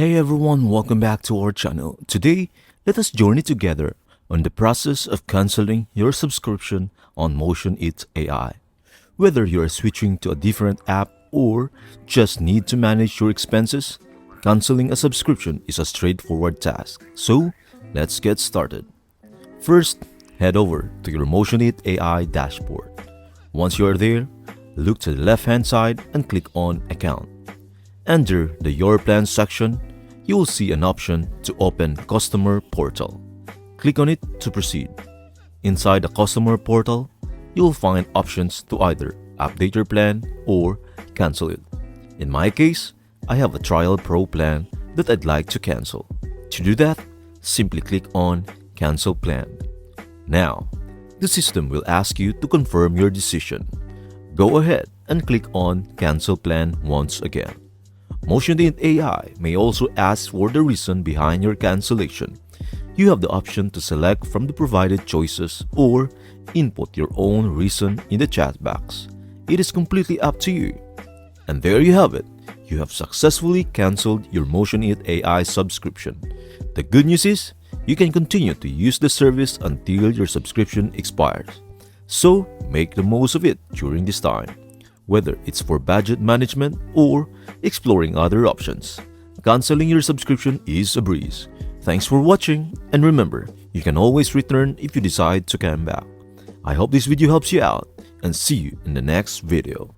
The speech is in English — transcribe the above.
Hey everyone, welcome back to our channel. Today, let us journey together on the process of canceling your subscription on MotionIt AI. Whether you are switching to a different app or just need to manage your expenses, canceling a subscription is a straightforward task. So, let's get started. First, head over to your MotionIt AI dashboard. Once you are there, look to the left-hand side and click on Account. Under the Your Plan section, you will see an option to open Customer Portal. Click on it to proceed. Inside the Customer Portal, you will find options to either update your plan or cancel it. In my case, I have a Trial Pro plan that I'd like to cancel. To do that, simply click on Cancel Plan. Now, the system will ask you to confirm your decision. Go ahead and click on Cancel Plan once again. MotionIt AI may also ask for the reason behind your cancellation. You have the option to select from the provided choices or input your own reason in the chat box. It is completely up to you. And there you have it. You have successfully canceled your MotionIt AI subscription. The good news is, you can continue to use the service until your subscription expires. So, make the most of it during this time. Whether it's for budget management or exploring other options, canceling your subscription is a breeze. Thanks for watching, and remember, you can always return if you decide to come back. I hope this video helps you out, and see you in the next video.